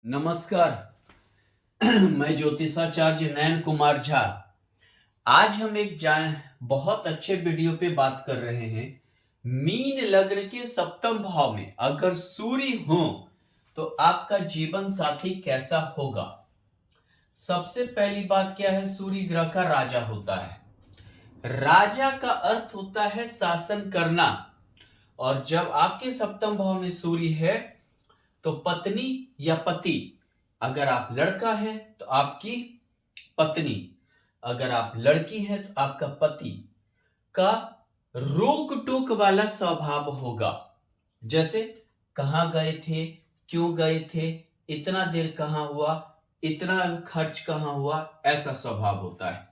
नमस्कार। मैं ज्योतिषाचार्य नयन कुमार झा। आज हम एक बहुत अच्छे वीडियो पे बात कर रहे हैं। मीन लग्न के सप्तम भाव में अगर सूर्य हो तो आपका जीवन साथी कैसा होगा। सबसे पहली बात क्या है, सूर्य ग्रह का राजा होता है। राजा का अर्थ होता है शासन करना, और जब आपके सप्तम भाव में सूर्य है तो पत्नी या पति, अगर आप लड़का है तो आपकी पत्नी, अगर आप लड़की है तो आपका पति का रोक टोक वाला स्वभाव होगा। जैसे कहां गए थे, क्यों गए थे, इतना देर कहां हुआ, इतना खर्च कहां हुआ, ऐसा स्वभाव होता है।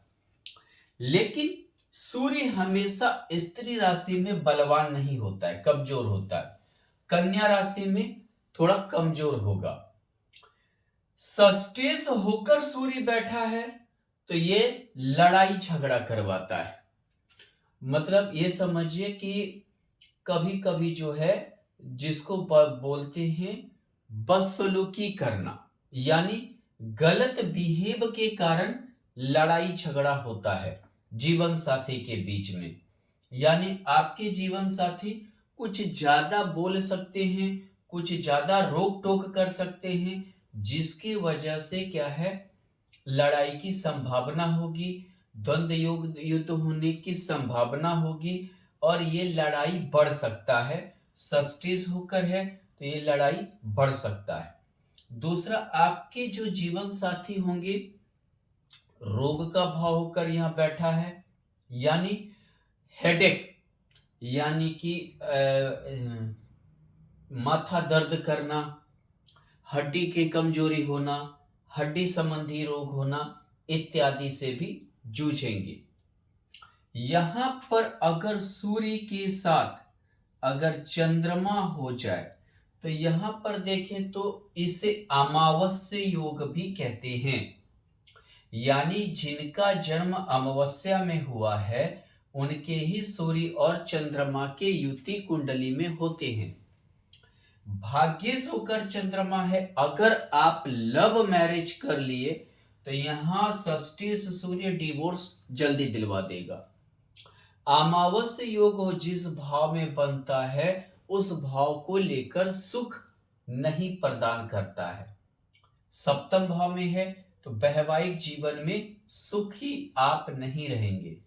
लेकिन सूर्य हमेशा स्त्री राशि में बलवान नहीं होता है, कमजोर होता है। कन्या राशि में थोड़ा कमजोर होगा। सस्टेस होकर सूर्य बैठा है तो ये लड़ाई झगड़ा करवाता है। मतलब ये समझिए कि कभी कभी जो है जिसको बोलते हैं बदसलूकी करना, यानी गलत बिहेव के कारण लड़ाई झगड़ा होता है जीवन साथी के बीच में। यानी आपके जीवन साथी कुछ ज्यादा बोल सकते हैं, कुछ ज्यादा रोक टोक कर सकते हैं, जिसकी वजह से क्या है, लड़ाई की संभावना होगी, द्वंद्व युद्ध होने की संभावना होगी, और ये लड़ाई बढ़ सकता है। सस्टेज होकर है तो ये लड़ाई बढ़ सकता है। दूसरा, आपके जो जीवन साथी होंगे रोग का भाव होकर यहां बैठा है, यानी हेडेक, यानी कि माथा दर्द करना, हड्डी की कमजोरी होना, हड्डी संबंधी रोग होना इत्यादि से भी जूझेंगे। यहां पर अगर सूर्य के साथ अगर चंद्रमा हो जाए तो यहां पर देखें तो इसे अमावस्या योग भी कहते हैं। यानी जिनका जन्म अमावस्या में हुआ है उनके ही सूर्य और चंद्रमा के युति कुंडली में होते हैं। भाग्येश होकर चंद्रमा है। अगर आप लव मैरिज कर लिए तो यहां षष्ठीश सूर्य डिवोर्स जल्दी दिलवा देगा। अमावस्या योग हो जिस भाव में बनता है उस भाव को लेकर सुख नहीं प्रदान करता है। सप्तम भाव में है तो वैवाहिक जीवन में सुखी आप नहीं रहेंगे।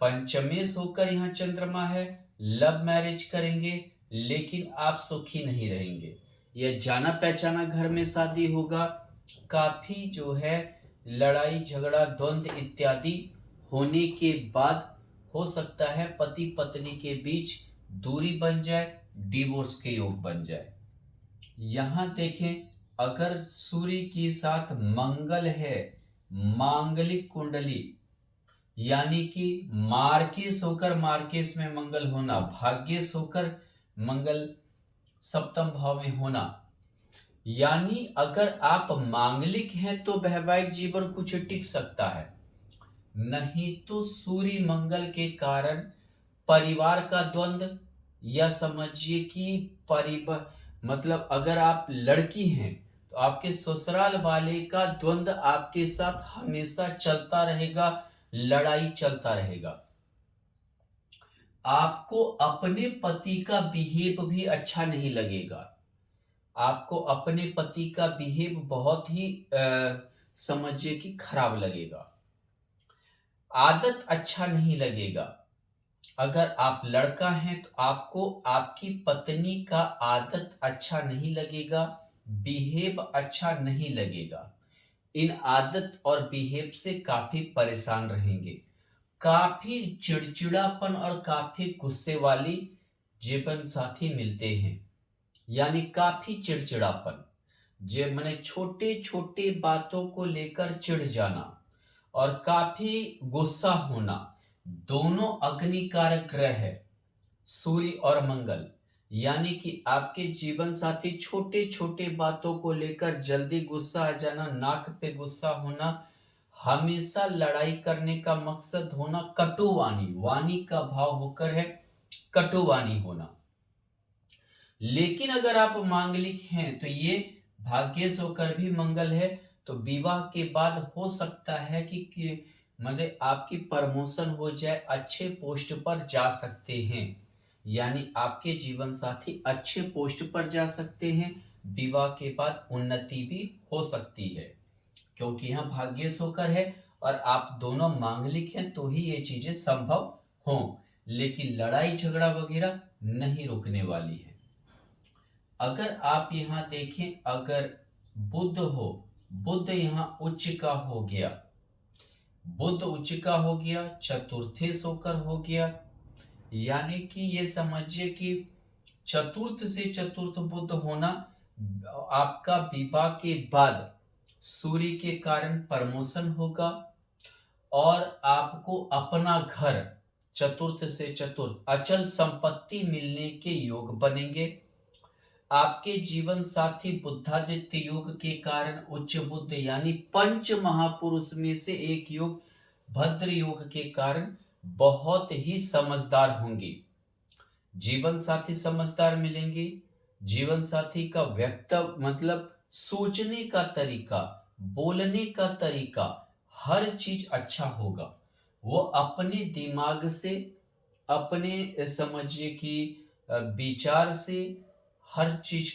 पंचमेश होकर यहां चंद्रमा है, लव मैरिज करेंगे लेकिन आप सुखी नहीं रहेंगे। यह जाना पहचाना घर में शादी होगा, काफी जो है लड़ाई झगड़ा द्वंद्व इत्यादि होने के बाद हो सकता है पति पत्नी के बीच दूरी बन जाए, डिवोर्स के योग बन जाए। यहां देखें, अगर सूर्य के साथ मंगल है, मांगलिक कुंडली, यानी कि मार्केश होकर मार्केश में मंगल होना, भाग्येश होकर मंगल सप्तम भाव में होना, यानी अगर आप मांगलिक हैं तो वैवाहिक जीवन कुछ टिक सकता है, नहीं तो सूर्य मंगल के कारण परिवार का द्वंद्व, या समझिए कि मतलब अगर आप लड़की हैं तो आपके ससुराल वाले का द्वंद्व आपके साथ हमेशा चलता रहेगा, लड़ाई चलता रहेगा। आपको अपने पति का बिहेव भी अच्छा नहीं लगेगा। आपको अपने पति का बिहेव बहुत ही समझिए कि खराब लगेगा, आदत अच्छा नहीं लगेगा। अगर आप लड़का हैं तो आपको आपकी पत्नी का आदत अच्छा नहीं लगेगा, बिहेव अच्छा नहीं लगेगा। इन आदत और बिहेव से काफी परेशान रहेंगे। काफी चिड़चिड़ापन और काफी गुस्से वाली जीवन साथी मिलते हैं, यानी काफी चिड़चिड़ापन, जो मैंने छोटे छोटे बातों को लेकर चिढ़ जाना और काफी गुस्सा होना। दोनों अग्निकारक ग्रह है सूर्य और मंगल, यानी कि आपके जीवन साथी छोटे छोटे बातों को लेकर जल्दी गुस्सा आ जाना, नाक पे गुस्सा होना, हमेशा लड़ाई करने का मकसद होना, कटुवाणी, वाणी का भाव होकर है कटुवाणी होना। लेकिन अगर आप मांगलिक हैं तो ये भाग्येश होकर भी मंगल है, तो विवाह के बाद हो सकता है कि मतलब आपकी प्रमोशन हो जाए, अच्छे पोस्ट पर जा सकते हैं, यानी आपके जीवन साथी अच्छे पोस्ट पर जा सकते हैं। विवाह के बाद उन्नति भी हो सकती है, क्योंकि यहाँ भाग्येश होकर है और आप दोनों मांगलिक हैं, तो ही ये चीजें संभव हों। लेकिन लड़ाई झगड़ा वगैरह नहीं रुकने वाली है। अगर आप यहाँ देखें, अगर बुध हो, बुध यहाँ उच्च का हो गया, बुध उच्च का हो गया, चतुर्थेश होकर हो गया, यानी कि ये समझिए कि चतुर्थ से चतुर्थ बुध होना आपका विवाह के बाद सूर्य के कारण प्रमोशन होगा और आपको अपना घर चतुर्थ से चतुर्थ अचल संपत्ति मिलने के योग बनेंगे। आपके जीवन साथी बुद्धादित्य योग के कारण उच्च बुद्ध यानी पंच महापुरुष में से एक योग भद्र योग के कारण बहुत ही समझदार होंगे। जीवन साथी समझदार मिलेंगे। जीवन साथी का व्यक्तित्व मतलब सोचने का तरीका, बोलने का तरीका, हर चीज अच्छा होगा। वो अपने दिमाग से, अपने समझिए कि विचार से हर चीज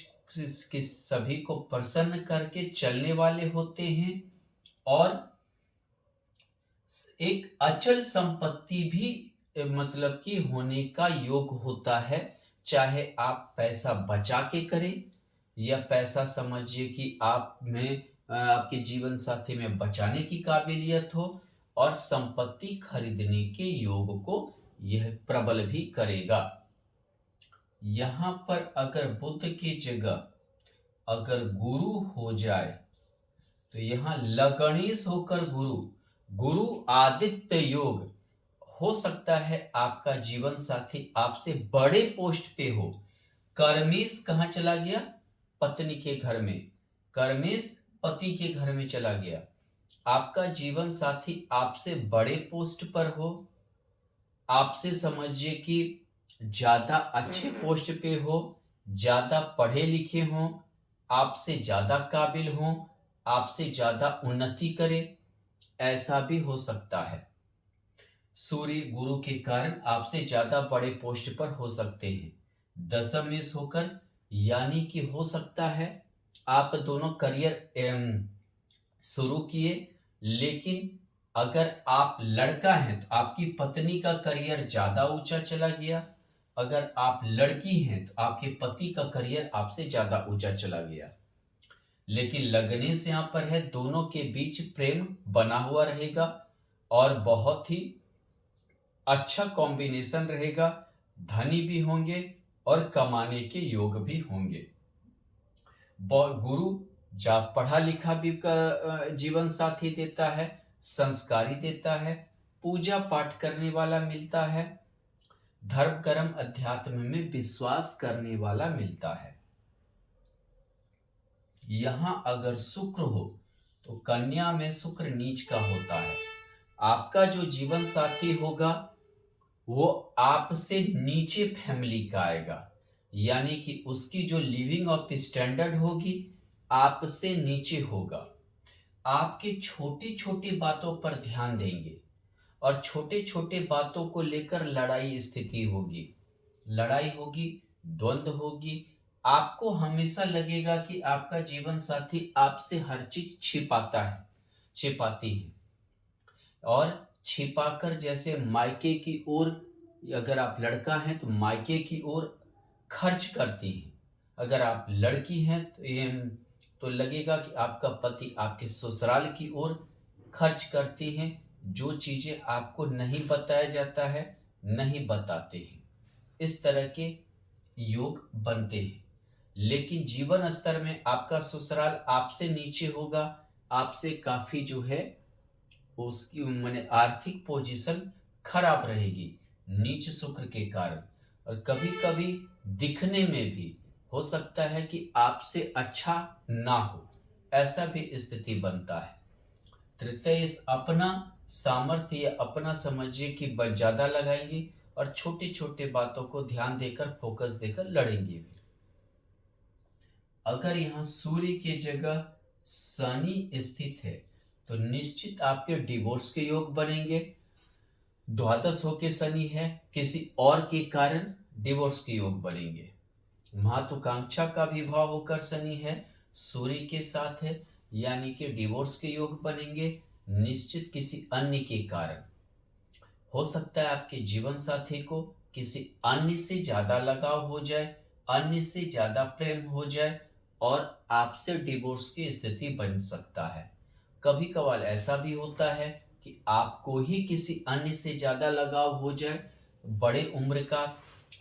के सभी को प्रसन्न करके चलने वाले होते हैं और एक अचल संपत्ति भी मतलब कि होने का योग होता है। चाहे आप पैसा बचा के करें या पैसा समझिए कि आप में आपके जीवन साथी में बचाने की काबिलियत हो और संपत्ति खरीदने के योग को यह प्रबल भी करेगा। यहाँ पर अगर बुध की जगह अगर गुरु हो जाए तो यहाँ लगणेश होकर गुरु, गुरु आदित्य योग हो सकता है। आपका जीवन साथी आपसे बड़े पोस्ट पे हो। कर्मेश कहाँ चला गया? पत्नी के घर में। कर्मेश पति के घर में चला गया। आपका जीवन साथी आपसे बड़े पोस्ट पर हो, आपसे समझिए कि ज्यादा अच्छे पोस्ट पे हो, ज्यादा पढ़े लिखे हो, आपसे ज्यादा काबिल हो, आपसे ज्यादा उन्नति करे, ऐसा भी हो सकता है। सूर्य गुरु के कारण आपसे ज्यादा बड़े पोस्ट पर हो सकते हैं। दशम में होकर यानी कि हो सकता है आप दोनों करियर शुरू किए, लेकिन अगर आप लड़का हैं तो आपकी पत्नी का करियर ज्यादा ऊंचा चला गया। अगर आप लड़की हैं तो आपके पति का करियर आपसे ज्यादा ऊंचा चला गया। लेकिन लगनेश यहाँ पर है, दोनों के बीच प्रेम बना हुआ रहेगा और बहुत ही अच्छा कॉम्बिनेशन रहेगा। धनी भी होंगे और कमाने के योग भी होंगे। गुरु जब पढ़ा लिखा भी जीवन साथी देता है, संस्कारी देता है, पूजा पाठ करने वाला मिलता है, धर्म कर्म अध्यात्म में विश्वास करने वाला मिलता है। यहां अगर शुक्र हो तो कन्या में शुक्र नीच का होता है। आपका जो जीवन साथी होगा वो आपसे नीचे फैमिली का आएगा, यानी कि उसकी जो लिविंग ऑफ स्टैंडर्ड होगी आपसे नीचे होगा। आपकी छोटी छोटी बातों पर ध्यान देंगे और छोटे छोटे बातों को लेकर लड़ाई स्थिति होगी, लड़ाई होगी, द्वंद्व होगी। आपको हमेशा लगेगा कि आपका जीवन साथी आपसे हर चीज छिपाता है, छिपाती है और छिपाकर जैसे मायके की ओर, अगर आप लड़का हैं तो मायके की ओर खर्च करती है। अगर आप लड़की हैं तो लगेगा कि आपका पति आपके ससुराल की ओर खर्च करती हैं। जो चीजें आपको नहीं बताया जाता है नहीं बताते हैं, इस तरह के योग बनते हैं। लेकिन जीवन स्तर में आपका ससुराल आपसे नीचे होगा, आपसे काफी जो है उसकी माने आर्थिक पोजीशन खराब रहेगी नीच शुक्र के कारण। और कभी कभी दिखने में भी हो सकता है कि आपसे अच्छा ना हो, ऐसा भी स्थिति बनता है। तृतीय अपना सामर्थ्य या अपना समझिए कि बल ज्यादा लगाएंगे और छोटे छोटे बातों को ध्यान देकर फोकस देकर लड़ेंगे भी। अगर यहाँ सूर्य की जगह शनि स्थित है तो निश्चित आपके डिवोर्स के योग बनेंगे। द्वादश होके शनि है, किसी और के कारण डिवोर्स के योग बनेंगे। महत्वाकांक्षा का भी भाव होकर शनि है, सूर्य के साथ है, यानी कि डिवोर्स के योग बनेंगे निश्चित किसी अन्य के कारण। हो सकता है आपके जीवन साथी को किसी अन्य से ज्यादा लगाव हो जाए, अन्य से ज्यादा प्रेम हो जाए और आपसे डिवोर्स की स्थिति बन सकता है। कभी कभार ऐसा भी होता है कि आपको ही किसी अन्य से ज्यादा लगाव हो जाए, बड़े उम्र का,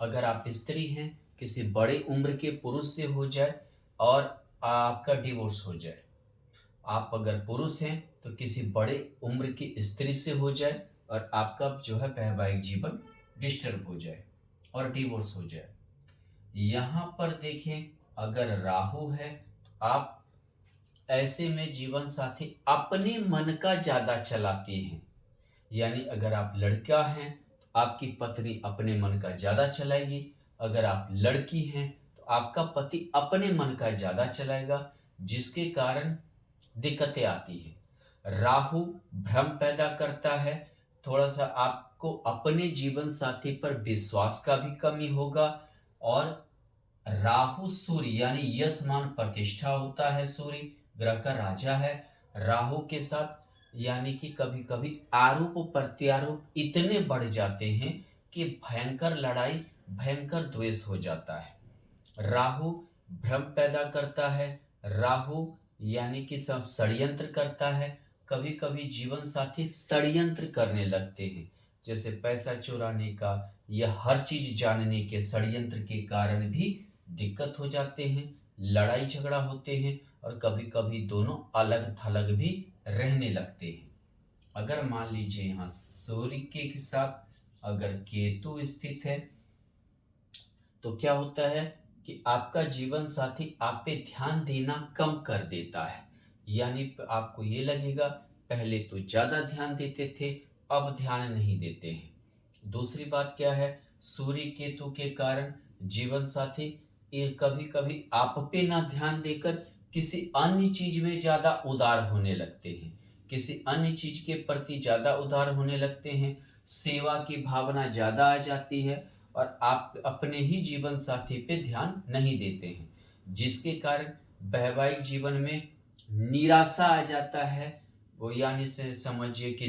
अगर आप स्त्री हैं किसी बड़े उम्र के पुरुष से हो जाए और आपका डिवोर्स हो जाए। आप अगर पुरुष हैं तो किसी बड़े उम्र की स्त्री से हो जाए और आपका जो है वैवाहिक जीवन डिस्टर्ब हो जाए और डिवोर्स हो जाए। यहाँ पर देखें, अगर राहु है तो आप ऐसे में जीवन साथी अपने मन का ज्यादा चलाते हैं। यानी अगर आप लड़का हैं तो आपकी पत्नी अपने मन का ज्यादा चलाएगी, अगर आप लड़की हैं तो आपका पति अपने मन का ज्यादा चलाएगा, जिसके कारण दिक्कतें आती है। राहु भ्रम पैदा करता है, थोड़ा सा आपको अपने जीवन साथी पर विश्वास का भी कमी होगा। और राहु सूर्य यानी यश मान प्रतिष्ठा होता है, सूर्य ग्रह का राजा है। राहु के साथ यानी कि कभी कभी आरोप प्रत्यारोप इतने बढ़ जाते हैं कि भयंकर लड़ाई भयंकर द्वेष हो जाता है। राहु भ्रम पैदा करता है, राहु यानी कि सब षड्यंत्र करता है। कभी कभी जीवन साथी षड्यंत्र करने लगते हैं, जैसे पैसा चुराने का या हर चीज जानने के षड्यंत्र के कारण भी दिक्कत हो जाते हैं, लड़ाई झगड़ा होते हैं और कभी कभी दोनों अलग थलग भी रहने लगते हैं। अगर मान लीजिए यहाँ सूर्य के साथ अगर केतु स्थित है तो क्या होता है कि आपका जीवन साथी आप पे ध्यान देना कम कर देता है। यानी आपको ये लगेगा पहले तो ज्यादा ध्यान देते थे, अब ध्यान नहीं देते हैं। दूसरी बात क्या है, सूर्य केतु के कारण जीवन साथी ये कभी कभी आप पे ना ध्यान देकर किसी अन्य चीज में ज्यादा उदार होने लगते हैं, किसी अन्य चीज के प्रति ज्यादा उदार होने लगते हैं, सेवा की भावना ज्यादा आ जाती है और आप अपने ही जीवन साथी पे ध्यान नहीं देते हैं, जिसके कारण वैवाहिक जीवन में निराशा आ जाता है। वो यानी से समझिए कि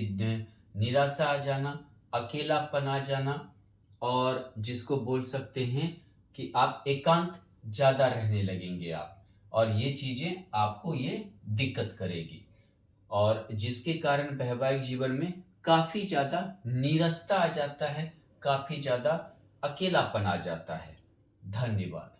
निराशा आ जाना, अकेलापन आ जाना, और जिसको बोल सकते हैं कि आप एकांत ज्यादा रहने लगेंगे आप, और ये चीजें आपको ये दिक्कत करेगी और जिसके कारण वैवाहिक जीवन में काफी ज्यादा नीरसता आ जाता है, काफी ज्यादा अकेलापन आ जाता है। धन्यवाद।